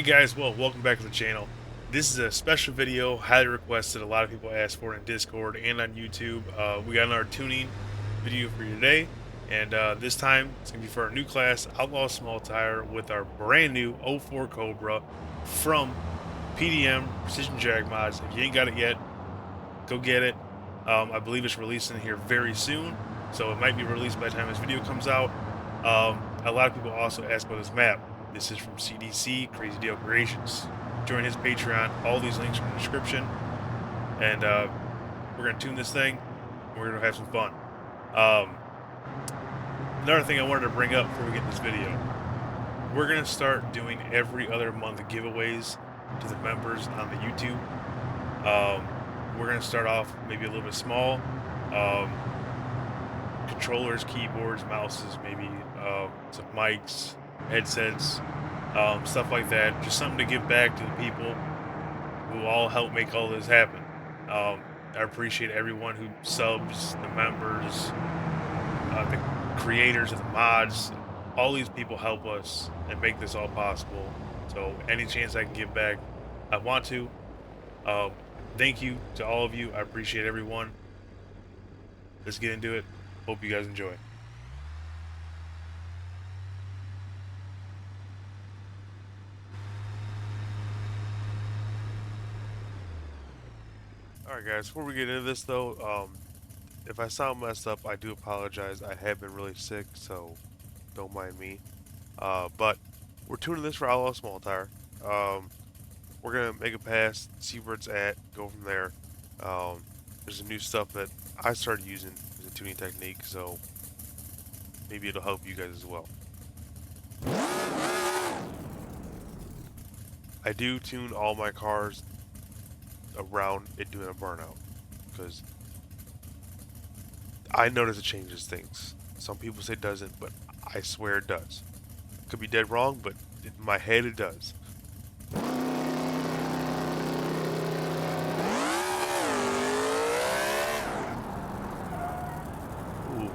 Hey guys, well, welcome back to the channel. This is a special video, highly requested. A lot of people asked for it in Discord and on YouTube. We got another tuning video for you today, and this time it's gonna be for our new class, Outlaw Small Tire, with our brand new '04 Cobra from PDM Precision Jag Mods. If you ain't got it yet, go get it. I believe it's releasing here very soon, so it might be released by the time this video comes out. A lot of people also ask about this map. This is from CDC, Crazy Deal Creations. Join his Patreon. All these links are in the description. And we're going to tune this thing. And we're going to have some fun. Another thing I wanted to bring up before we get in this video. We're going to start doing every other month giveaways to the members on the YouTube. We're going to start off maybe a little bit small. Controllers, keyboards, mouses, maybe some mics, headsets, stuff like that. Just something to give back to the people who all help make all this happen. I appreciate everyone who subs, the members, the creators of the mods. All these people help us and make this all possible. So any chance I can give back, I want to. Thank you to all of you. I appreciate everyone. Let's get into it. Hope you guys enjoy. Alright guys, before we get into this though, if I sound messed up, I do apologize. I have been really sick, so don't mind me. But we're tuning this for Outlaw Small Tire. We're gonna make a pass, see where it's at, go from there. There's some new stuff that I started using as a tuning technique, so maybe it'll help you guys as well. I do tune all my cars around it doing a burnout, because I notice it changes things. Some people say it doesn't, but I swear it does. Could be dead wrong, but in my head it does. Ooh.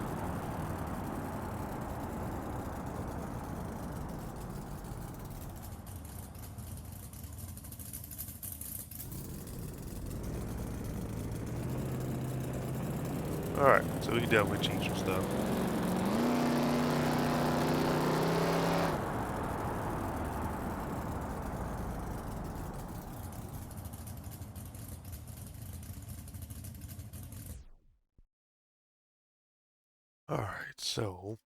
Alright, so we can definitely change some stuff. Alright, so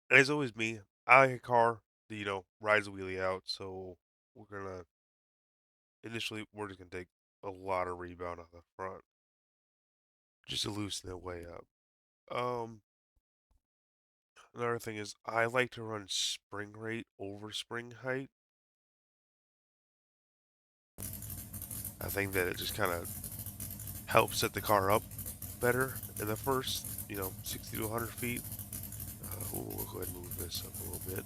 as always me, I like a car that, rides a wheelie out, so we're just gonna take a lot of rebound on the front. Just to loosen it way up. Another thing is I like to run spring rate over spring height. I think that it just kind of helps set the car up better in the first, 60 to 100 feet. We'll go ahead and move this up a little bit.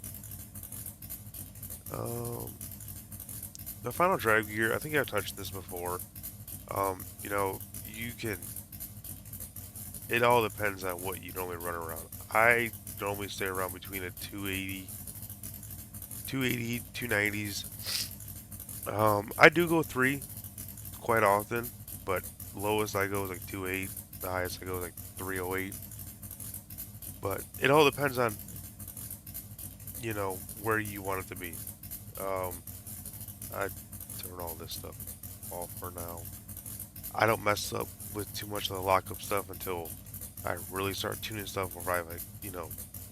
The final drive gear, I think I've touched this before. It all depends on what you normally run around. I normally stay around between a 280, 290s. I do go 3 quite often, but lowest I go is like 2.8. The highest I go is like 308. But it all depends on, where you want it to be. I turn all this stuff off for now. I don't mess up with too much of the lockup stuff until I really start tuning stuff where I have like,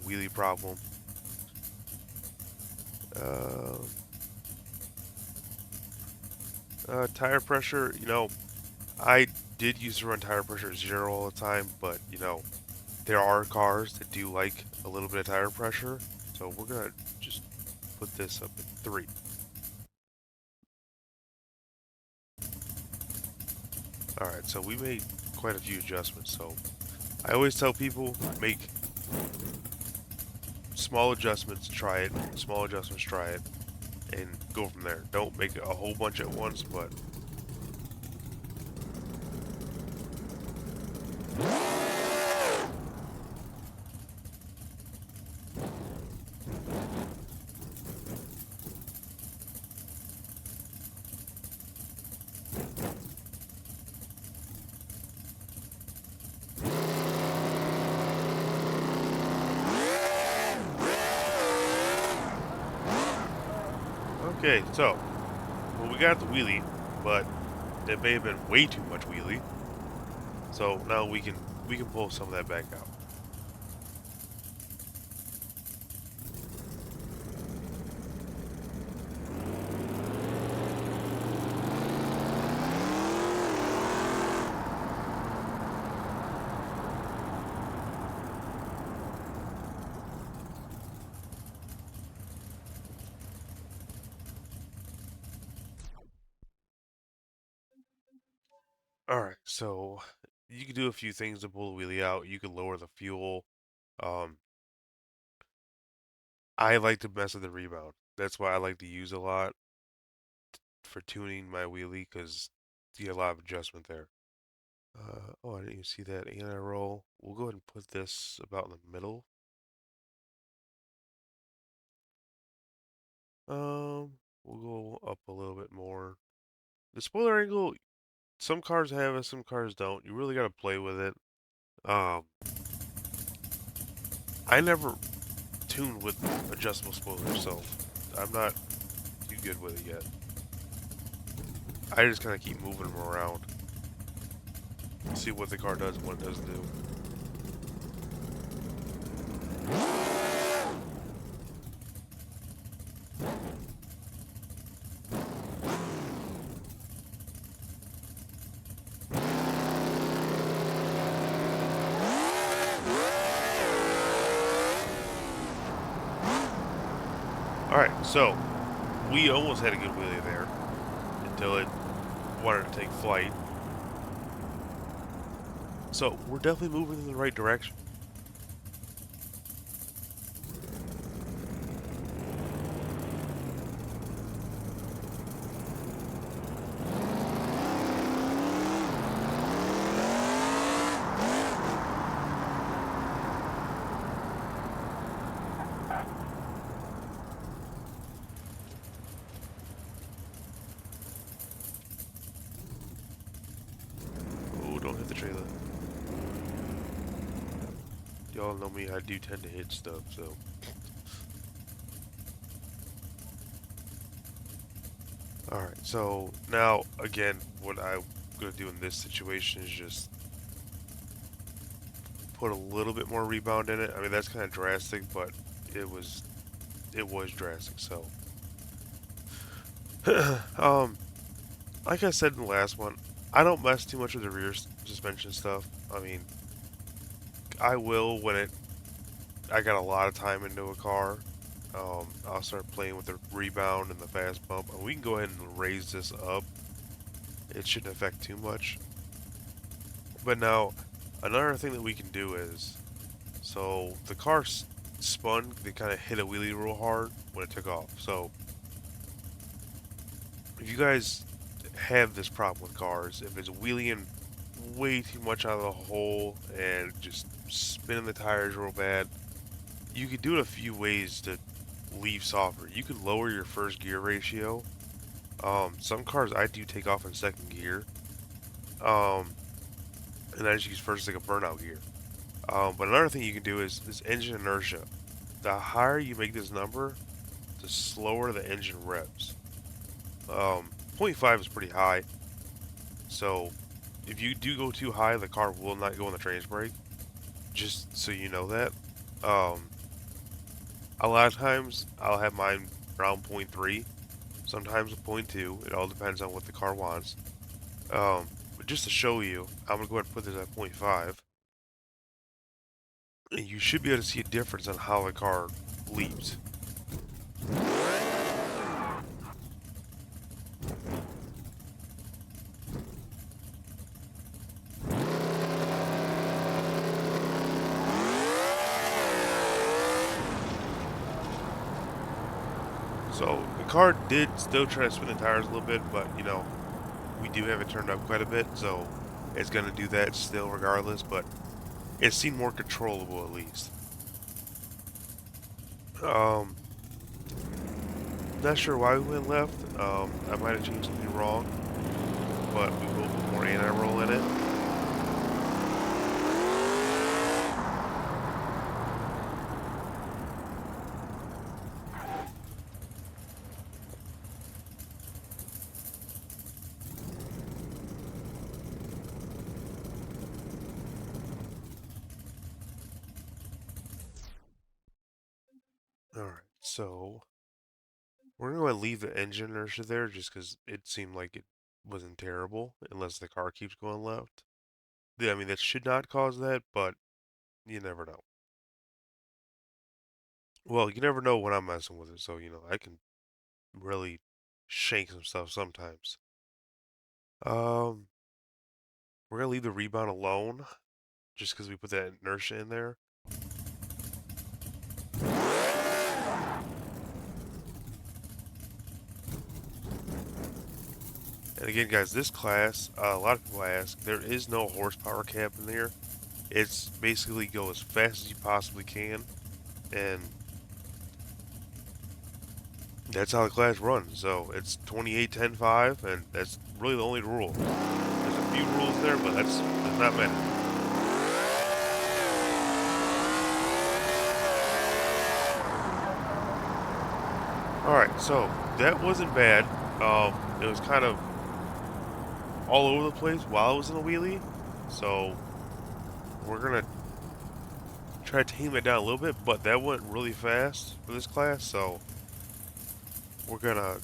wheelie problem. Tire pressure, I did used to run tire pressure 0 all the time, but, there are cars that do like a little bit of tire pressure, so we're gonna just put this up at 3. Alright, so we made quite a few adjustments, so I always tell people, make small adjustments, try it, small adjustments, try it, and go from there. Don't make a whole bunch at once, but Okay, so well, we got the wheelie, but it may have been way too much wheelie. So now we can pull some of that back out. All right, so you can do a few things to pull the wheelie out. You can lower the fuel. Um, I like to mess with the rebound. That's why I like to use a lot for tuning my wheelie because you get a lot of adjustment there. Oh, I didn't even see that anti-roll. We'll go ahead and put this about in the middle. We'll go up a little bit more. The spoiler angle, some cars have it, some cars don't. You really got to play with it. Um, I never tuned with adjustable spoilers, so I'm not too good with it yet. I just kind of keep moving them around, see what the car does and what it doesn't do. Alright, so we almost had a good wheelie there until it wanted to take flight. So we're definitely moving in the right direction. Oh, don't hit the trailer. Y'all know me, I do tend to hit stuff, so. Alright, so now, again, what I'm going to do in this situation is just put a little bit more rebound in it. I mean, that's kind of drastic, but it was drastic, so. um, like I said in the last one, I don't mess too much with the rear suspension stuff. I mean, I will when I got a lot of time into a car. I'll start playing with the rebound and the fast bump. And we can go ahead and raise this up. It shouldn't affect too much. But now, another thing that we can do is, so the car spun, they kind of hit a wheelie real hard when it took off. So, if you guys have this problem with cars, if it's wheeling way too much out of the hole and just spinning the tires real bad, you can do it a few ways to leave softer. You can lower your first gear ratio. Some cars I do take off in second gear. Um, and I just use first like a burnout gear. But another thing you can do is engine inertia. The higher you make this number, the slower the engine revs. 0.5 is pretty high. So if you do go too high, the car will not go on the trans brake. Just so you know that. A lot of times I'll have mine around 0.3, sometimes a 0.2. It all depends on what the car wants. But just to show you, I'm gonna go ahead and put this at 0.5, and you should be able to see a difference on how the car leaps. So the car did still try to spin the tires a little bit, but you know, we do have it turned up quite a bit, so it's gonna do that still regardless, but it seemed more controllable at least. Um, Not sure why we went left. I might have changed something wrong, but we will put more anti-roll in it. So we're going to leave the engine inertia there just because it seemed like it wasn't terrible unless the car keeps going left. Yeah, I mean, that should not cause that, but you never know. Well, you never know when I'm messing with it, so, I can really shank some stuff sometimes. Um, we're going to leave the rebound alone just because we put that inertia in there. And again, guys, this class, a lot of people ask, there is no horsepower cap in there. It's basically go as fast as you possibly can, and that's how the class runs. So it's 28, 10, 5, and that's really the only rule. There's a few rules there, but there's not many. Alright, so that wasn't bad. It was kind of all over the place while I was in a wheelie. So we're gonna try to tame it down a little bit, but that went really fast for this class, so we're gonna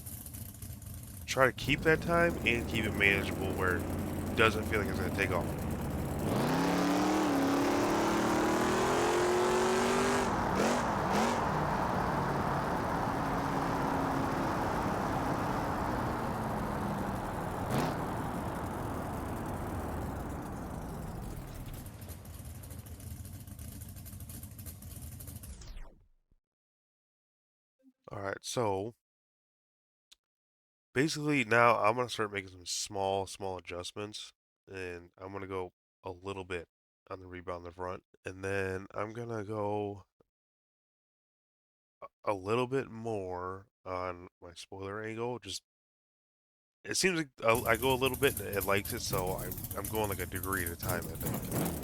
try to keep that time and keep it manageable where it doesn't feel like it's gonna take off. Alright, so basically now I'm gonna start making some small adjustments, and I'm gonna go a little bit on the rebound in the front, and then I'm gonna go a little bit more on my spoiler angle. Just it seems like I go a little bit and it likes it, so I'm going like a degree at a time, I think.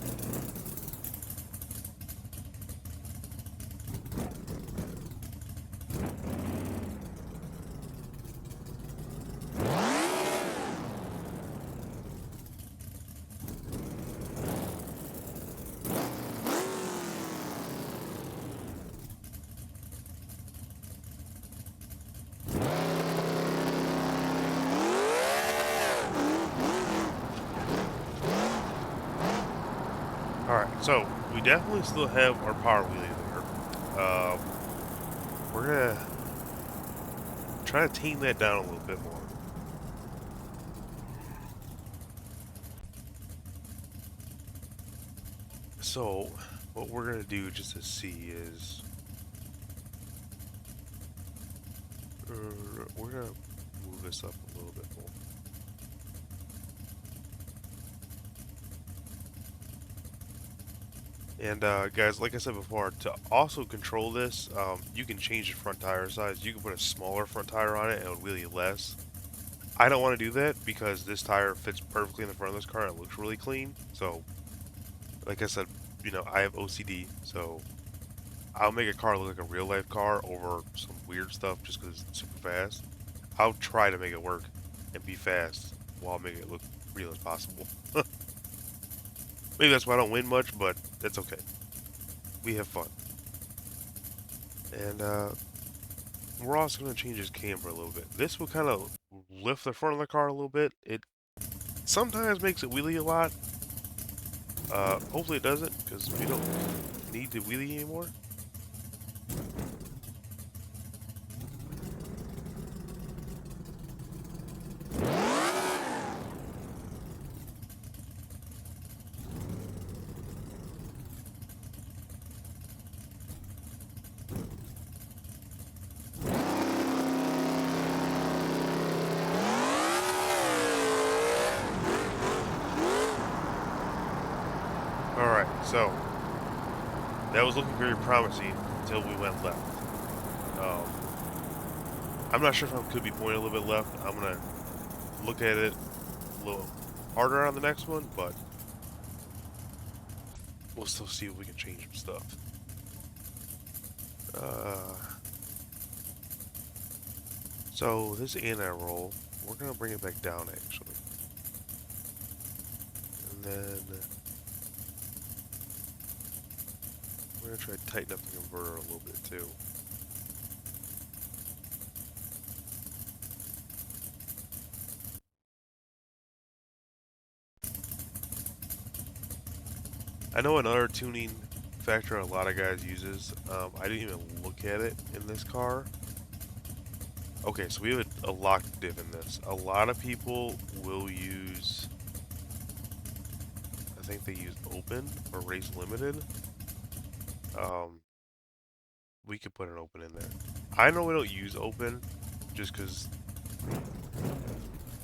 All right, so we definitely still have our power wheelie there. We're gonna try to tame that down a little bit more. So, what we're gonna do just to see is we're gonna move this up a little bit more. And guys, like I said before, to also control this, you can change the front tire size. You can put a smaller front tire on it and it would wheelie less. I don't want to do that because this tire fits perfectly in the front of this car. It looks really clean. So, like I said, I have OCD, so I'll make a car look like a real life car over some weird stuff just because it's super fast. I'll try to make it work and be fast while making it look real as possible. Maybe that's why I don't win much, but that's okay. We have fun. And we're also going to change his camber a little bit. This will kind of lift the front of the car a little bit. It sometimes makes it wheelie a lot. Hopefully it doesn't, because we don't need to wheelie anymore. Alright, so that was looking very promising until we went left. Um, I'm not sure if I could be pointing a little bit left. I'm going to look at it a little harder on the next one, but we'll still see if we can change some stuff. So this anti-roll, we're going to bring it back down actually. And then we're going to try to tighten up the converter a little bit too. I know another tuning factor a lot of guys uses. I didn't even look at it in this car. Okay, so we have a locked diff in this. A lot of people will use, I think they use open or race limited. Um, we could put an open in there. I know we don't use open just because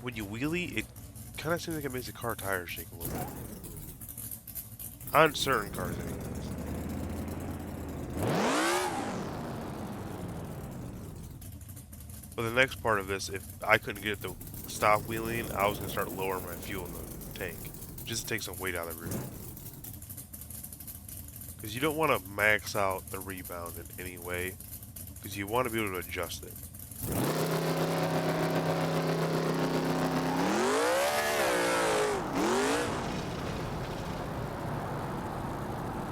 when you wheelie, it kind of seems like it makes the car tires shake a little bit. On certain cars, anyways. But the next part of this, if I couldn't get it to stop wheeling, I was going to start lowering my fuel in the tank. Just to take some weight out of the rear. Because you don't want to max out the rebound in any way. Because you want to be able to adjust it.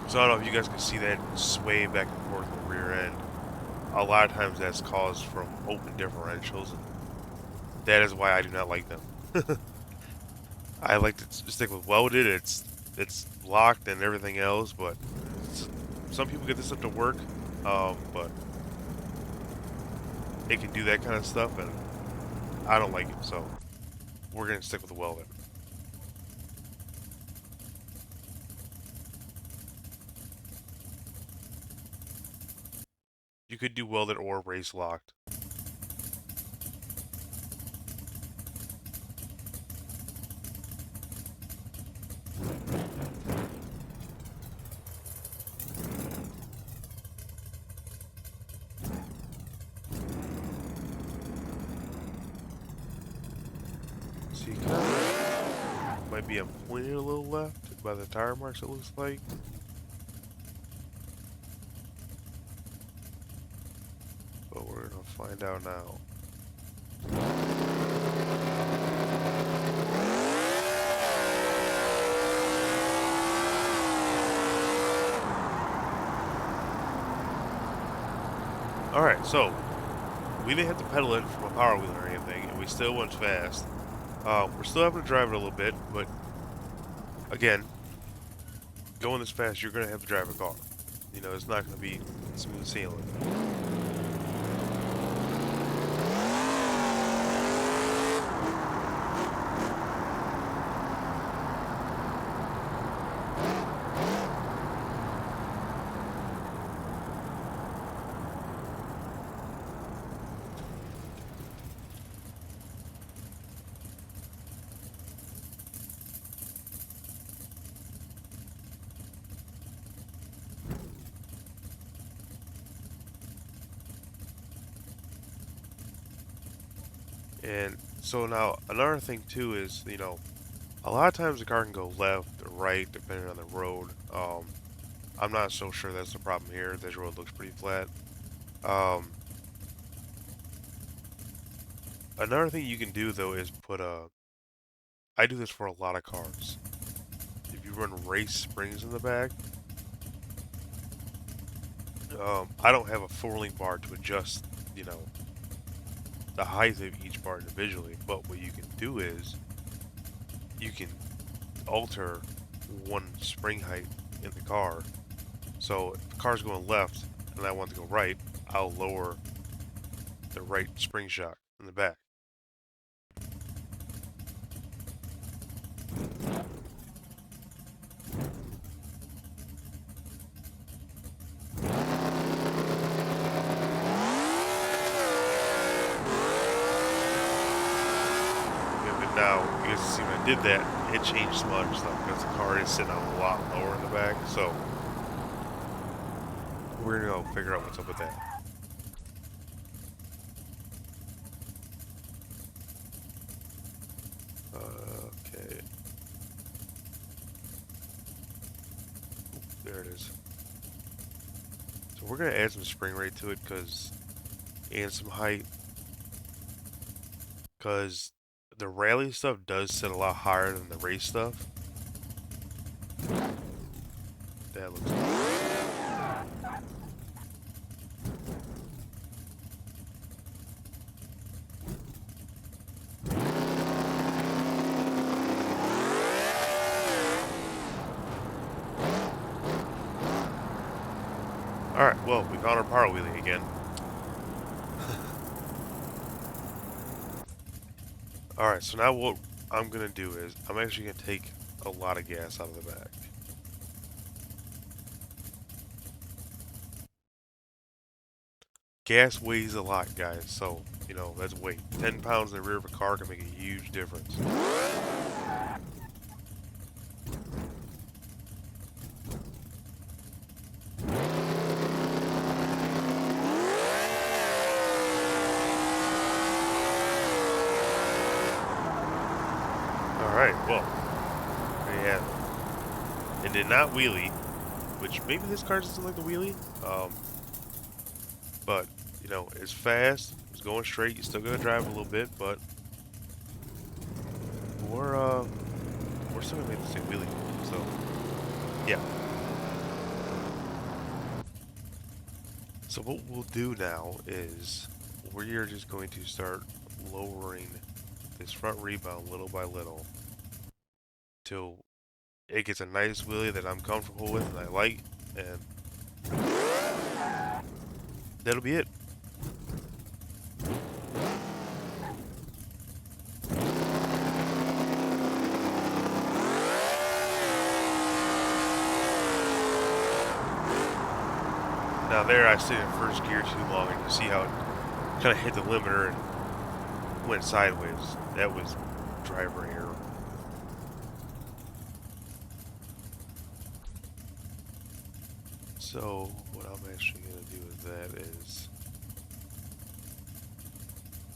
So I don't know if you guys can see that sway back and forth in the rear end. A lot of times that's caused from open differentials. And that is why I do not like them. I like to stick with welded. It's locked and everything else, but some people get this up to work, but it can do that kind of stuff, and I don't like it. So we're gonna stick with the welded. You could do welded or race locked. So you kind of might be pointed a little left by the tire marks. It looks like. But we're gonna find out now. Alright, so we didn't have to pedal it from a power wheel or anything, and we still went fast. We're still having to drive it a little bit, but again, going this fast, you're gonna have to drive a car. You know, it's not gonna be smooth sailing. And so now another thing too is, you know, a lot of times the car can go left or right depending on the road. I'm not so sure that's the problem here. This road looks pretty flat. Um, Another thing you can do though is put a. I do this for a lot of cars. If you run race springs in the back, I don't have a 4-link bar to adjust, you know, the height of each bar individually. But what you can do is you can alter one spring height in the car. So if the car's going left and I want to go right, I'll lower the right spring shock in the back. Yeah, but now, you guys see when I did that, it changed some other stuff because the car is sitting on a lot lower in the back. So we're gonna go figure out what's up with that. Okay. There it is. So we're gonna add some spring rate to it and some height, because the rally stuff does sit a lot higher than the race stuff. That looks good. Well, we found our power wheelie again. Alright, so now what I'm gonna do is, I'm actually gonna take a lot of gas out of the back. Gas weighs a lot, guys, so, you know, that's weight. 10 pounds in the rear of a car can make a huge difference. Alright, well, there you have it. It did not wheelie, which maybe this car doesn't like the wheelie, but, you know, it's fast, it's going straight, you still gotta drive a little bit, but we're still gonna make the same wheelie, so, yeah. So what we'll do now is, we are just going to start lowering this front rebound little by little, till it gets a nice wheelie that I'm comfortable with and I like, and that'll be it. Now there I stayed in first gear too long, and you see how it kind of hit the limiter and went sideways. That was driver error. So what I'm actually going to do with that is,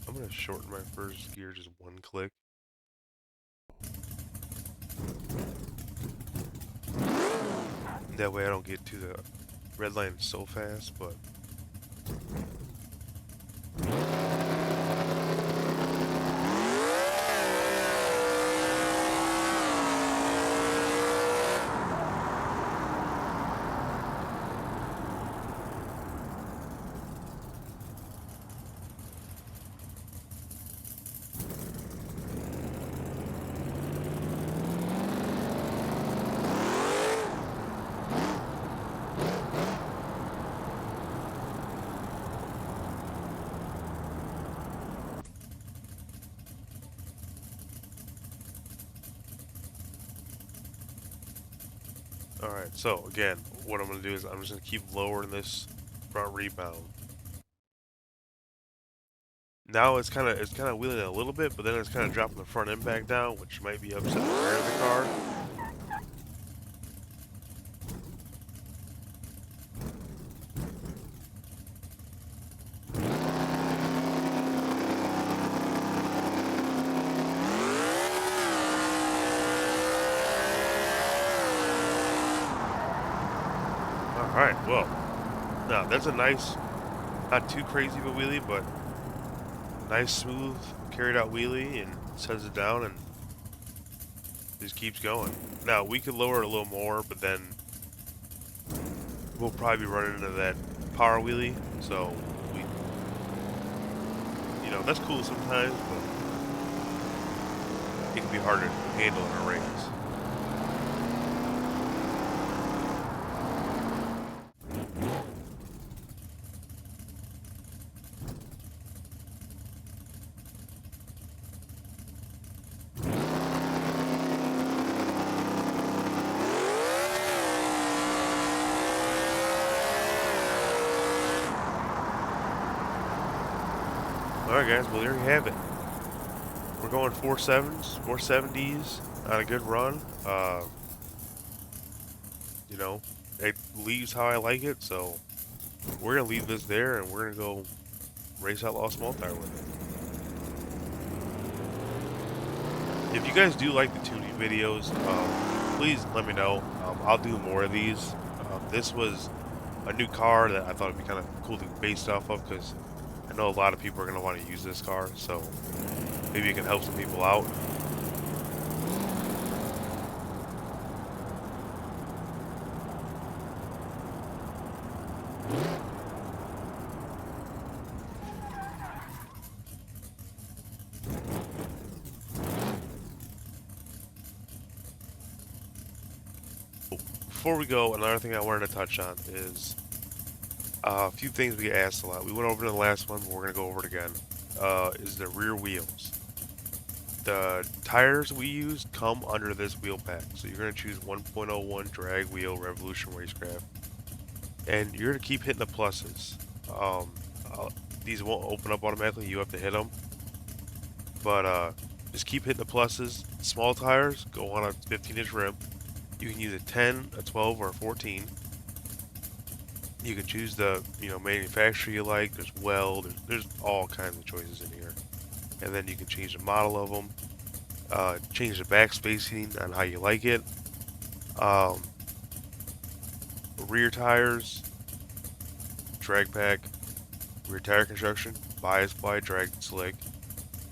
I'm going to shorten my first gear just one click. That way I don't get to the red line so fast, but alright, so again, what I'm going to do is I'm just going to keep lowering this front rebound. Now it's kind of wheeling a little bit, but then it's kind of dropping the front end back down, which might be upsetting the rear of the car. Alright, well, now that's a nice, not too crazy of a wheelie, but nice, smooth, carried out wheelie, and sets it down and just keeps going. Now, we could lower it a little more, but then we'll probably be running into that power wheelie, so we, you know, that's cool sometimes, but it can be hard to handle in a race. Alright guys, well there you have it. We're going 4.7s, 470s on a good run. You know, it leaves how I like it, so we're going to leave this there and we're going to go race Outlaw Small Tire with it. If you guys do like the tuning videos, please let me know. I'll do more of these. This was a new car that I thought it'd be kind of cool to base off of, because I know a lot of people are going to want to use this car, so maybe it can help some people out. Before we go, another thing I wanted to touch on is A few things we get asked a lot. We went over in the last one, but we're gonna go over it again. Is the rear wheels. The tires we use come under this wheel pack. So you're gonna choose 1.01 drag wheel Revolution Racecraft, and you're gonna keep hitting the pluses. Um, these won't open up automatically. You have to hit them, but just keep hitting the pluses. Small tires go on a 15-inch rim. You can use a 10, a 12, or a 14. You can choose the manufacturer you like. There's Weld. There's all kinds of choices in here, and then you can change the model of them. Change the back spacing on how you like it. Um, Rear tires, drag pack, rear tire construction, bias ply, drag slick.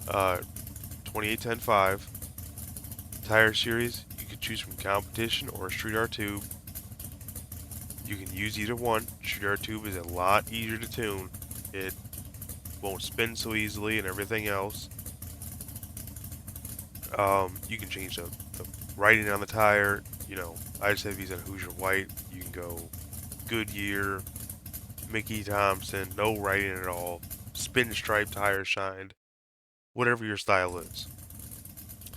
2810.5 tire series. You can choose from competition or a street R tube. You can use either one. Street R tube is a lot easier to tune. It won't spin so easily and everything else. You can change the writing on the tire. I just have these on Hoosier White. You can go Goodyear, Mickey Thompson, no writing at all. Spin stripe tires shined. Whatever your style is.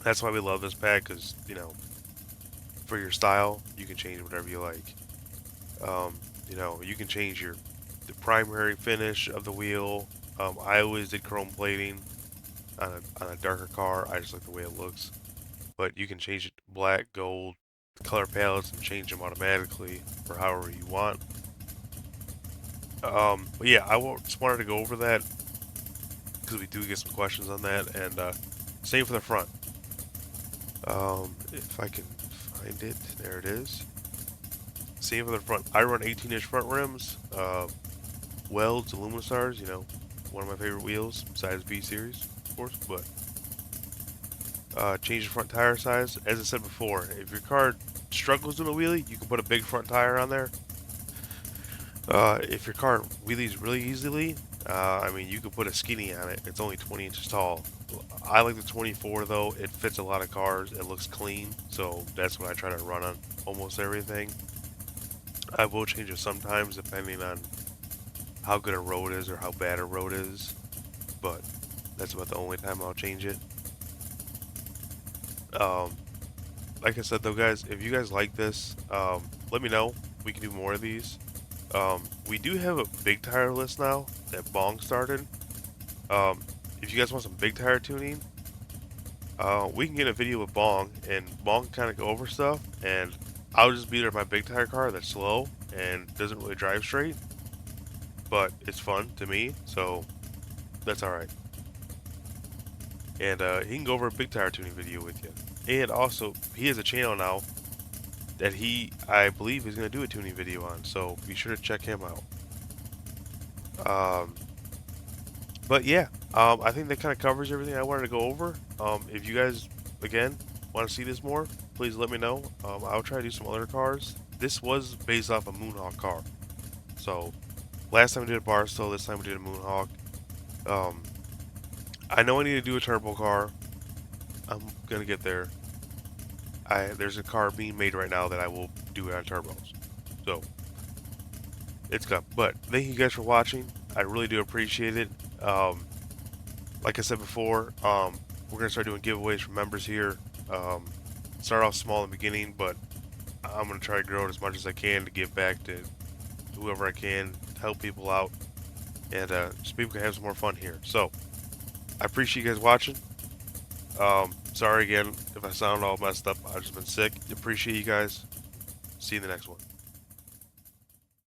That's why we love this pack, because, for your style, you can change whatever you like. You can change the primary finish of the wheel. I always did chrome plating on a darker car. I just like the way it looks. But you can change it to black, gold, color palettes, and change them automatically for however you want. But yeah, just wanted to go over that because we do get some questions on that, and same for the front. If I can find it, there it is. Same for the front. I run 18-inch front rims, Welds, Aluminostars, one of my favorite wheels, besides B Series, of course, but change the front tire size. As I said before, if your car struggles in a wheelie, you can put a big front tire on there. If your car wheelies really easily, you could put a skinny on it. It's only 20 inches tall. I like the 24 though. It fits a lot of cars. It looks clean, so that's what I try to run on almost everything. I will change it sometimes depending on how good a road is or how bad a road is, but that's about the only time I'll change it. Like I said though, guys, if you guys like this, let me know. We can do more of these. We do have a big tire list now that Bong started. If you guys want some big tire tuning, we can get a video with Bong, and Bong kind of go over stuff, and I'll just be there with my big tire car that's slow and doesn't really drive straight, but it's fun to me, so that's alright. And he can go over a big tire tuning video with you. And also, he has a channel now that I believe, is going to do a tuning video on, so be sure to check him out. But yeah, I think that kind of covers everything I wanted to go over. If you guys, again, want to see this more, please let me know. I'll try to do some other cars. This was based off a Moonhawk car. So, last time we did a Barstow, this time we did a Moonhawk. I know I need to do a turbo car. I'm going to get there. There's a car being made right now that I will do it on turbos. So, it's coming. But, thank you guys for watching. I really do appreciate it. Like I said before, we're going to start doing giveaways for members here. Start off small in the beginning, but I'm going to try to grow it as much as I can to give back to whoever I can, help people out, and just people can have some more fun here. So, I appreciate you guys watching. Sorry again if I sound all messed up. I've just been sick. Appreciate you guys. See you in the next one.